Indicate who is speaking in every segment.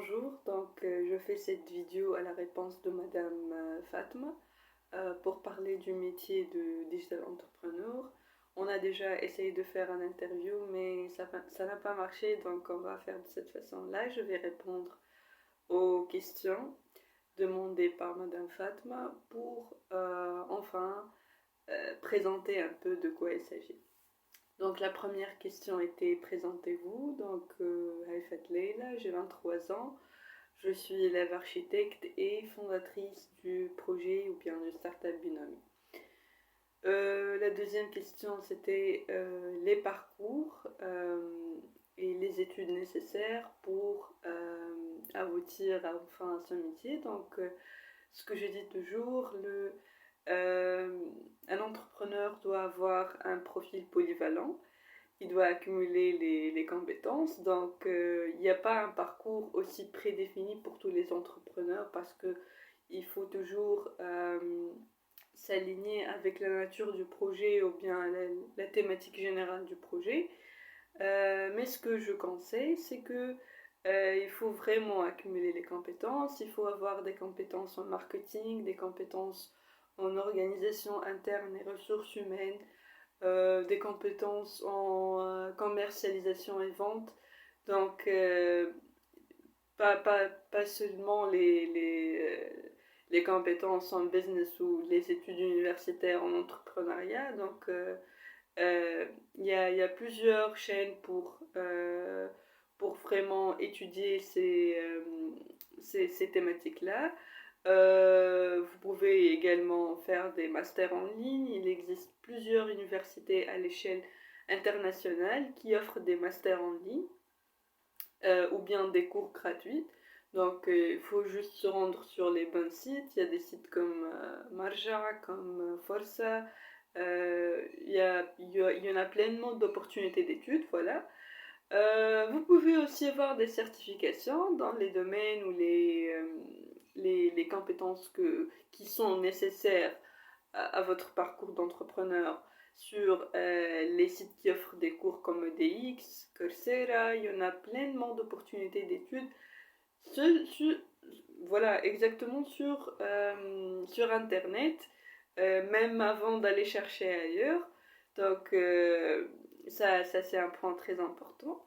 Speaker 1: Bonjour, je fais cette vidéo à la réponse de Madame Fatma pour parler du métier de digital entrepreneur. On a déjà essayé de faire un interview mais ça n'a pas marché, donc on va faire de cette façon-là. Je vais répondre aux questions demandées par Madame Fatma pour présenter un peu de quoi il s'agit. Donc la première question était présentez-vous. Haifat Leila, j'ai 23 ans. Je suis élève architecte et fondatrice du projet ou bien du startup Binomi. La deuxième question c'était les parcours et les études nécessaires pour aboutir à ce métier. Ce que je dis toujours, un entrepreneur doit avoir un profil polyvalent. Il doit accumuler les compétences. Il n'y a pas un parcours aussi prédéfini pour tous les entrepreneurs parce que il faut toujours s'aligner avec la nature du projet ou bien la thématique générale du projet. Mais ce que je conseille, c'est que il faut vraiment accumuler les compétences. Il faut avoir des compétences en marketing, des compétences en organisation interne et ressources humaines, des compétences en commercialisation et vente. Donc, euh, pas seulement les compétences en business ou les études universitaires en entrepreneuriat. Il y a plusieurs chaînes pour vraiment étudier ces thématiques-là. Vous pouvez également faire des masters en ligne. Il existe plusieurs universités à l'échelle internationale qui offrent des masters en ligne ou bien des cours gratuits. Il faut juste se rendre sur les bons sites. Il y a des sites comme Marja, comme Forza. Il y en a pleinement d'opportunités d'études, voilà. Vous pouvez aussi avoir des certifications dans les domaines ou les compétences qui sont nécessaires à votre parcours d'entrepreneur sur les sites qui offrent des cours comme EDX, Coursera. Il y en a pleinement d'opportunités d'études. Sur, voilà, exactement sur Internet, même avant d'aller chercher ailleurs. Donc, euh, ça c'est un point très important.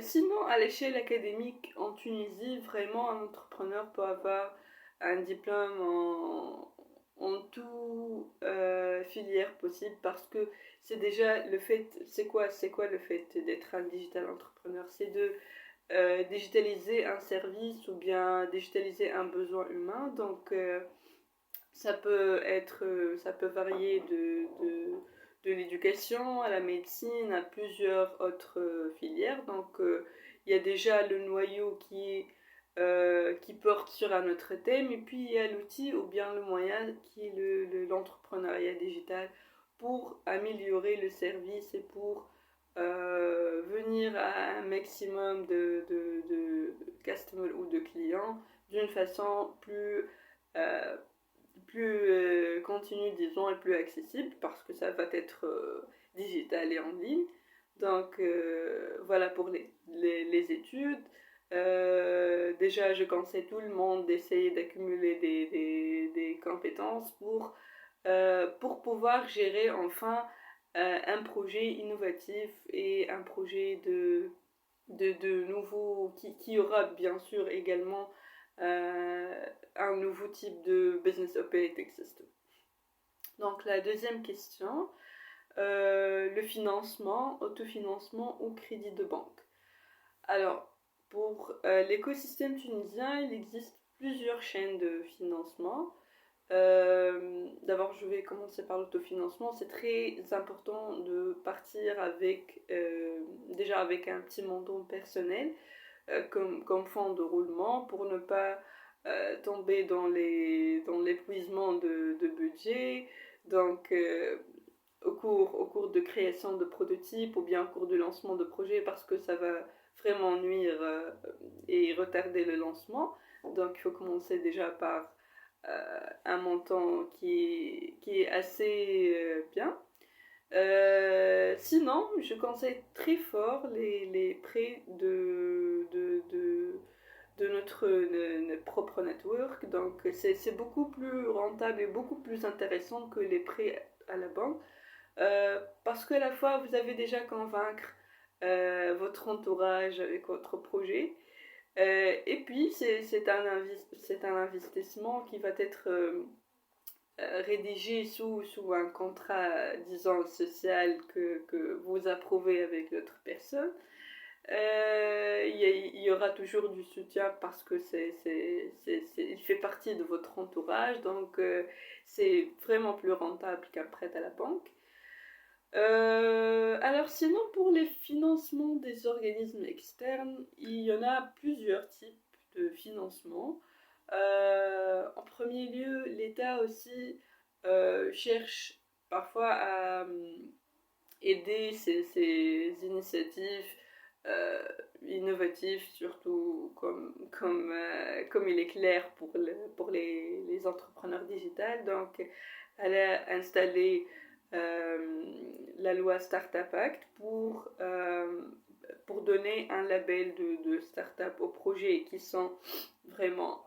Speaker 1: Sinon, à l'échelle académique en Tunisie, vraiment un entrepreneur peut avoir un diplôme en tout filière possible parce que c'est déjà le fait, c'est quoi le fait d'être un digital entrepreneur? C'est de digitaliser un service ou bien digitaliser un besoin humain. Ça peut varier de l'éducation à la médecine, à plusieurs autres filières. Il y a déjà le noyau qui porte sur un autre thème, et puis il y a l'outil ou bien le moyen qui est l'entrepreneuriat digital pour améliorer le service et pour venir à un maximum de customers ou de clients d'une façon euh, plus continue, disons, et plus accessible parce que ça va être digital et en ligne. Voilà pour les études. Déjà, je conseille tout le monde d'essayer d'accumuler des compétences pour pouvoir gérer enfin un projet innovatif et un projet de nouveau qui aura bien sûr également un nouveau type de business operating system. Donc la deuxième question, le financement, autofinancement ou crédit de banque. Alors, pour l'écosystème tunisien, il existe plusieurs chaînes de financement. D'abord, je vais commencer par l'autofinancement. C'est très important de partir déjà avec un petit montant personnel comme fonds de roulement pour ne pas tomber dans l'épuisement de budget. Donc, euh, au cours de création de prototypes ou bien au cours de lancement de projet parce que ça va vraiment nuire et retarder le lancement. Donc, il faut commencer déjà par un montant qui est assez bien. Sinon, je conseille très fort les prêts notre propre network. Donc c'est beaucoup plus rentable et beaucoup plus intéressant que les prêts à la banque. Parce qu'à la fois, vous avez déjà convaincre votre entourage avec votre projet. Et puis, c'est un investissement qui va être rédigé sous un contrat, disons, social que vous approuvez avec l'autre personne. Il y aura toujours du soutien parce que il fait partie de votre entourage, donc c'est vraiment plus rentable qu'un prêt à la banque. Alors sinon, pour les financements des organismes externes, il y en a plusieurs types de financement. En premier lieu, l'État aussi cherche parfois à aider ces initiatives euh, innovatives, surtout comme il est clair pour les entrepreneurs digitales. Donc, elle a installé la loi Startup Act pour donner un label de start-up aux projets qui sont vraiment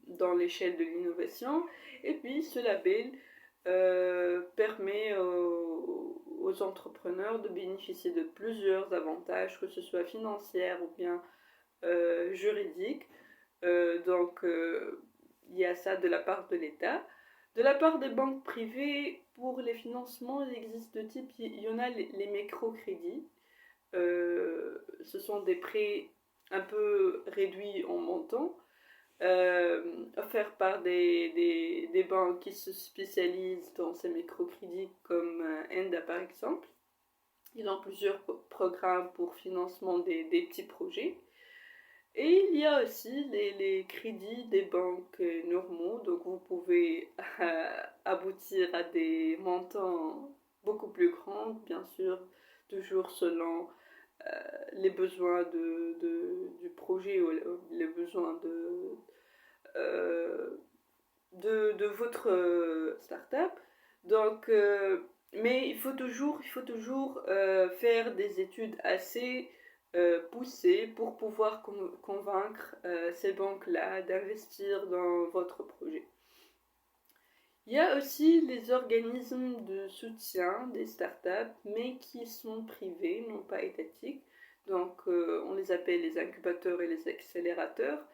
Speaker 1: dans l'échelle de l'innovation. Et puis ce label permet aux entrepreneurs de bénéficier de plusieurs avantages, que ce soit financiers ou bien juridiques. Il y a ça de la part de l'État. De la part des banques privées, pour les financements, il existe deux types. Il y en a les microcrédits. Ce sont des prêts un peu réduits en montant, offerts par des banques qui se spécialisent dans ces microcrédits, comme Enda par exemple. Ils ont plusieurs programmes pour financement des petits projets. Et il y a aussi les crédits des banques normaux, donc vous pouvez aboutir à des montants beaucoup plus grands, bien sûr, toujours selon les besoins du projet ou les besoins euh, de votre start-up. Donc, mais il faut toujours faire des études assez poussées pour pouvoir convaincre ces banques-là d'investir dans votre projet. Il y a aussi les organismes de soutien des startups, mais qui sont privés, non pas étatiques. Donc, on les appelle les incubateurs et les accélérateurs.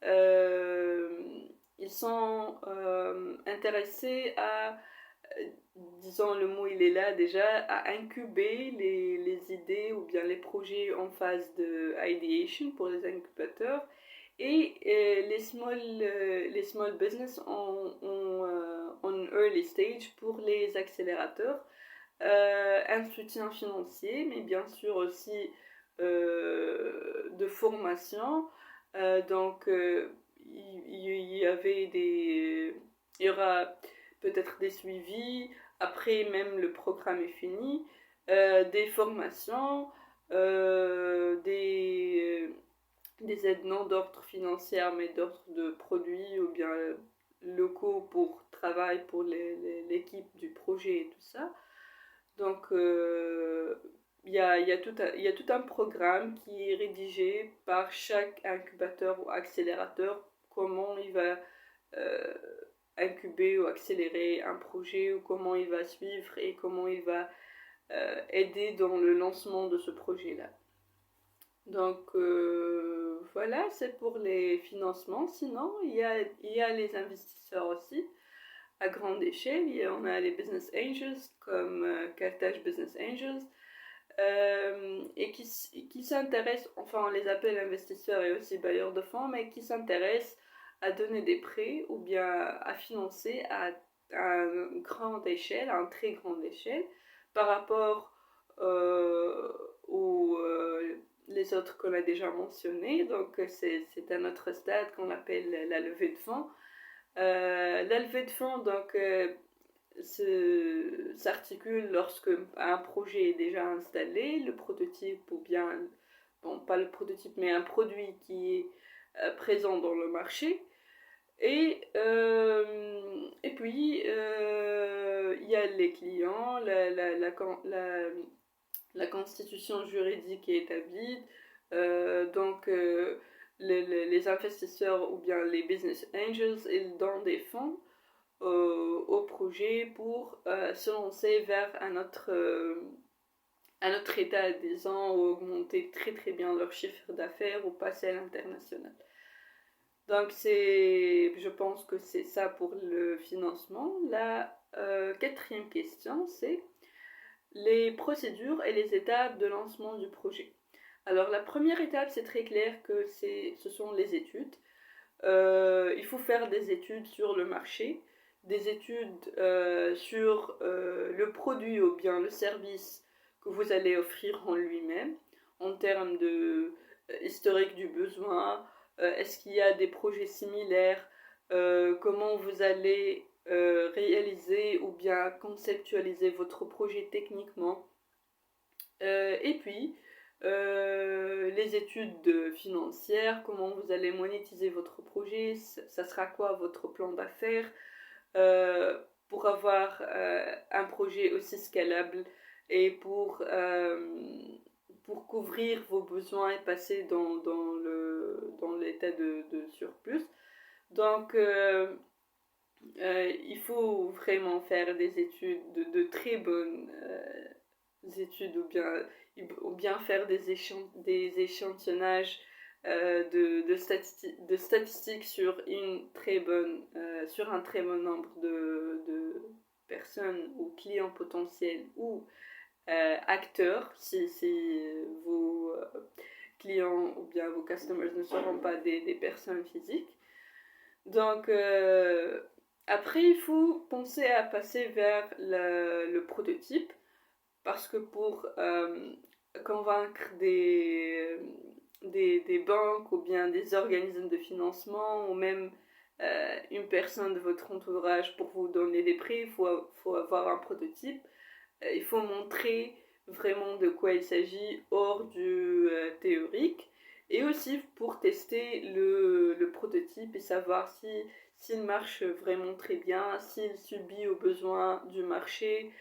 Speaker 1: Euh, Ils sont intéressés à, disons le mot il est là déjà, à incuber les idées ou bien les projets en phase de ideation pour les incubateurs. Et les small business en early stage pour les accélérateurs. Un soutien financier, mais bien sûr aussi de formation. Il y aura peut-être des suivis, après même le programme est fini, des formations, des aides non d'ordre financier, mais d'ordre de produits ou bien locaux pour travail pour l'équipe du projet et tout ça. Donc, il y a tout un programme qui est rédigé par chaque incubateur ou accélérateur, comment il va euh, incuber ou accélérer un projet, ou comment il va suivre et comment il va aider dans le lancement de ce projet-là. Donc voilà, c'est pour les financements. Sinon, il y a les investisseurs aussi à grande échelle. On a les business angels comme Carthage Business Angels et qui s'intéressent, enfin on les appelle investisseurs et aussi bailleurs de fonds, mais qui s'intéressent à donner des prêts ou bien à financer à une grande échelle, à une très grande échelle, par rapport aux les autres qu'on a déjà mentionnés. Donc c'est un autre stade qu'on appelle la levée de fonds. La levée de fonds donc s'articule lorsque un projet est déjà installé, le prototype ou bien, bon pas le prototype mais un produit qui est présent dans le marché. Et puis il y a les clients, la constitution juridique est établie, donc les investisseurs ou bien les business angels, ils donnent des fonds au projet pour se lancer vers un autre état, disons, ou augmenter très très bien leur chiffre d'affaires ou passer à l'international. Donc je pense que c'est ça pour le financement. La quatrième question, c'est les procédures et les étapes de lancement du projet. Alors la première étape, c'est très clair que ce sont les études. Il faut faire des études sur le marché, des études sur le produit ou bien le service que vous allez offrir en lui-même, en termes de historique du besoin, est-ce qu'il y a des projets similaires, comment vous allez réaliser ou bien conceptualiser votre projet techniquement, et puis les études financières, comment vous allez monétiser votre projet, ça sera quoi votre plan d'affaires pour avoir un projet aussi scalable et pour couvrir vos besoins et passer dans l'état de surplus. Donc, il faut vraiment faire des études, de très bonnes études, ou bien faire des échantillonnages de statistiques sur sur un très bon nombre de personnes ou clients potentiels ou acteurs, si vos clients ou bien vos customers ne seront pas des personnes physiques. Donc, après, il faut penser à passer vers le prototype, parce que pour convaincre des banques ou bien des organismes de financement ou même une personne de votre entourage pour vous donner des prix, il faut avoir un prototype. Il faut montrer vraiment de quoi il s'agit hors du théorique, et aussi pour tester le prototype et savoir s'il marche vraiment très bien, s'il subit aux besoins du marché,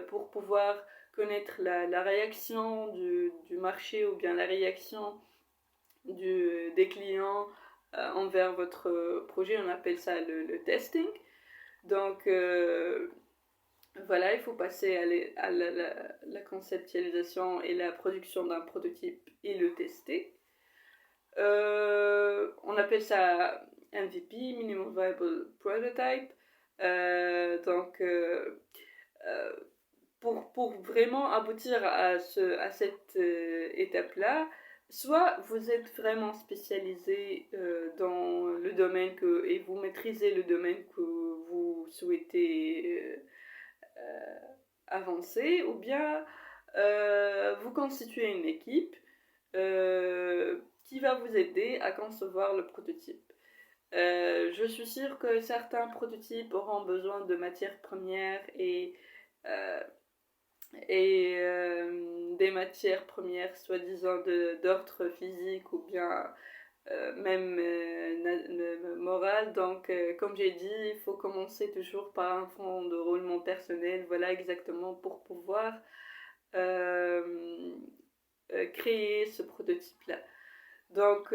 Speaker 1: pour pouvoir connaître la réaction du marché ou bien la réaction des clients envers votre projet. On appelle ça le testing. Donc, voilà, il faut passer à la conceptualisation et la production d'un prototype et le tester. On appelle ça MVP, Minimum Viable Prototype. Donc, pour vraiment aboutir à cette étape-là, soit vous êtes vraiment spécialisé dans le domaine et vous maîtrisez le domaine que vous souhaitez avancer, ou bien vous constituez une équipe qui va vous aider à concevoir le prototype. Je suis sûre que certains prototypes auront besoin de matières premières et des matières premières soi-disant d'ordre physique ou bien même morale. Donc, comme j'ai dit, il faut commencer toujours par un fond de roulement personnel, voilà, exactement, pour pouvoir créer ce prototype-là. Donc,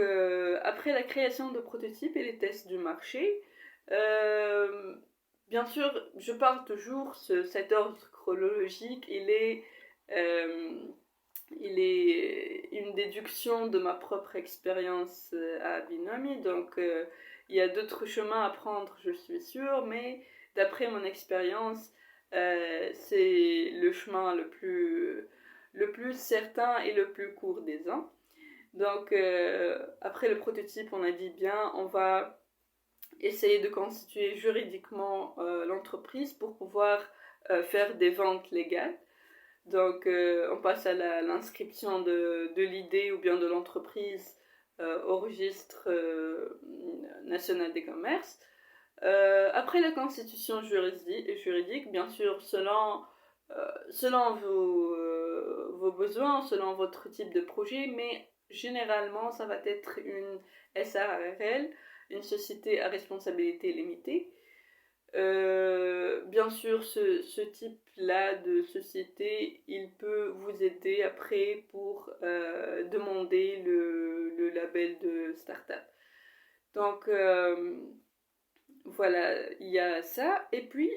Speaker 1: après la création de prototypes et les tests du marché, bien sûr, je parle toujours, cet ordre chronologique, il est une déduction de ma propre expérience à Binomi. Donc, il y a d'autres chemins à prendre, je suis sûre, mais d'après mon expérience, c'est le chemin le plus certain et le plus court des uns. Donc, après le prototype, on a dit bien, on va essayer de constituer juridiquement l'entreprise pour pouvoir faire des ventes légales. Donc, on passe à l'inscription de l'idée ou bien de l'entreprise au registre national des commerces. Après la constitution juridique, bien sûr, selon vos besoins, selon votre type de projet, mais généralement, ça va être une SARL, une société à responsabilité limitée. Bien sûr, ce type-là de société, il peut vous aider après pour demander le label de start-up. Donc, voilà, il y a ça. Et puis,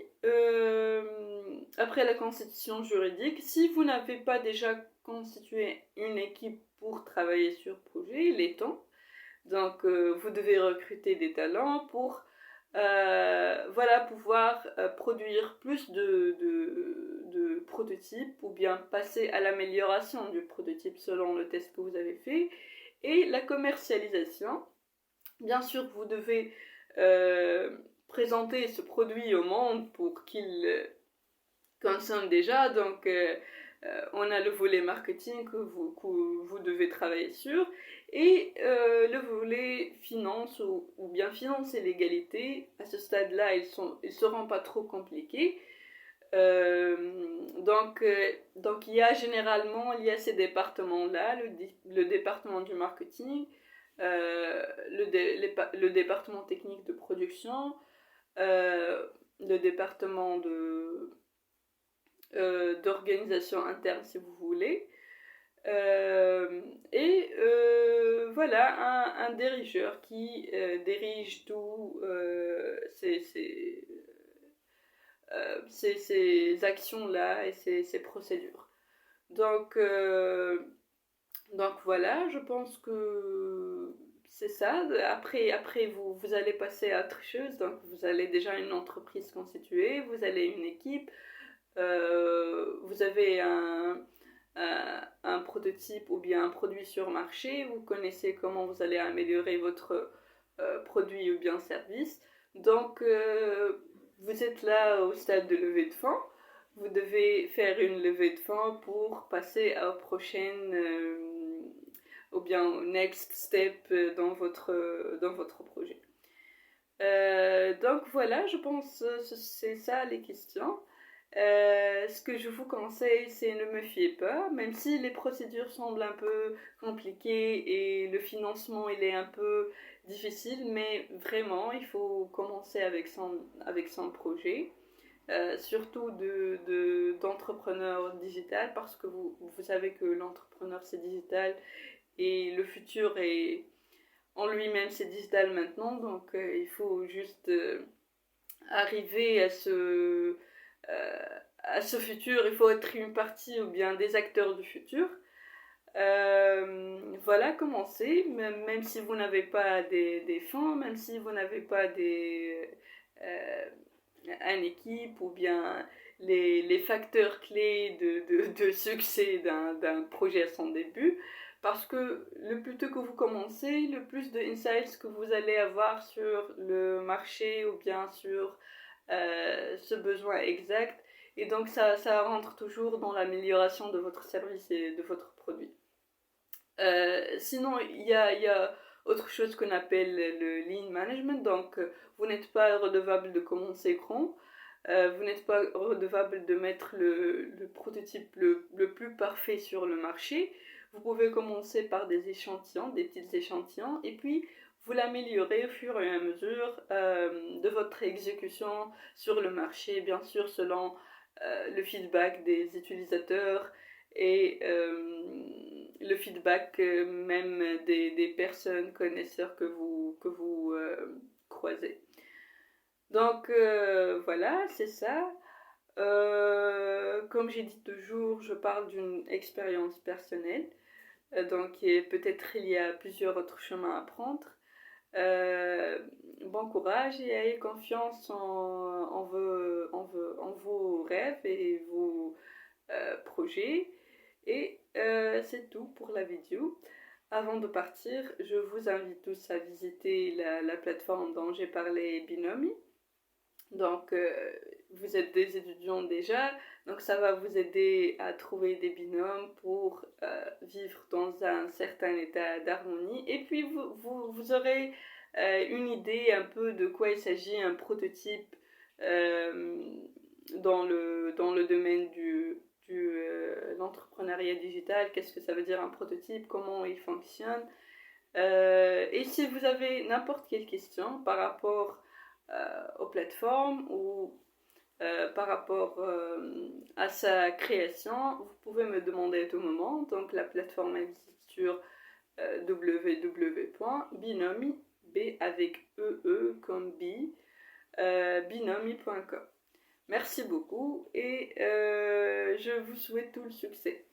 Speaker 1: après la constitution juridique, si vous n'avez pas déjà constitué une équipe pour travailler sur projet, il est temps. Donc, vous devez recruter des talents pour voilà, pouvoir produire plus de prototypes ou bien passer à l'amélioration du prototype selon le test que vous avez fait. Et la commercialisation, bien sûr, vous devez présenter ce produit au monde pour qu'il consomme déjà. Donc, on a le volet marketing que vous devez travailler sur et le volet finance ou bien finance et légalité. À ce stade-là, ils seront pas trop compliqués. Donc il y a généralement ces départements-là, le département du marketing, le département technique de production, le département d'organisation interne si vous voulez, et voilà un dirigeur qui dirige tout ces actions-là et ces procédures. Donc voilà, je pense que c'est ça. Après vous allez passer à autre chose. Donc vous allez déjà une entreprise constituée, vous allez une équipe, vous avez un prototype ou bien un produit sur marché, vous connaissez comment vous allez améliorer votre produit ou bien service. Donc vous êtes là au stade de levée de fonds. Vous devez faire une levée de fonds pour passer aux prochaines ou bien au next step dans votre projet. Donc voilà, je pense que c'est ça les questions. Ce que je vous conseille, c'est ne me fiez pas, même si les procédures semblent un peu compliquées et le financement il est un peu difficile, mais vraiment il faut commencer avec son projet. Surtout d'entrepreneur digital parce que vous savez que l'entrepreneur c'est digital et le futur est en lui-même c'est digital maintenant, donc il faut juste arriver à ce futur, il faut être une partie ou bien des acteurs du futur. Voilà, commencez, même si vous n'avez pas des fonds, même si vous n'avez pas une équipe ou bien les facteurs clés de succès d'un projet à son début, parce que le plus tôt que vous commencez, le plus de insights que vous allez avoir sur le marché ou bien sur ce besoin exact, et donc ça rentre toujours dans l'amélioration de votre service et de votre produit. Sinon, il y a autre chose qu'on appelle le lean management. Donc, vous n'êtes pas redevable de commencer grand. Vous n'êtes pas redevable de mettre le prototype le plus parfait sur le marché. Vous pouvez commencer par des échantillons, des petits échantillons, et puis vous l'améliorez au fur et à mesure de votre exécution sur le marché, bien sûr selon le feedback des utilisateurs et le feedback même des personnes connaisseurs que vous croisez. Donc voilà, c'est ça. Comme j'ai dit toujours, je parle d'une expérience personnelle. Donc peut-être il y a plusieurs autres chemins à prendre. Bon courage et ayez confiance en vos rêves et vos projets. Et c'est tout pour la vidéo. Avant de partir, je vous invite tous à visiter la plateforme dont j'ai parlé, Binomi. Donc, vous êtes des étudiants déjà, donc ça va vous aider à trouver des binômes pour vivre dans un certain état d'harmonie. Et puis, vous aurez une idée un peu de quoi il s'agit, un prototype dans le domaine l'entrepreneuriat digital, qu'est-ce que ça veut dire un prototype, comment il fonctionne. Et si vous avez n'importe quelle question par rapport aux plateformes ou par rapport à sa création, vous pouvez me demander à tout moment. Donc la plateforme existe sur www.binomi, B avec E comme B, binomi.com. Merci beaucoup et je vous souhaite tout le succès.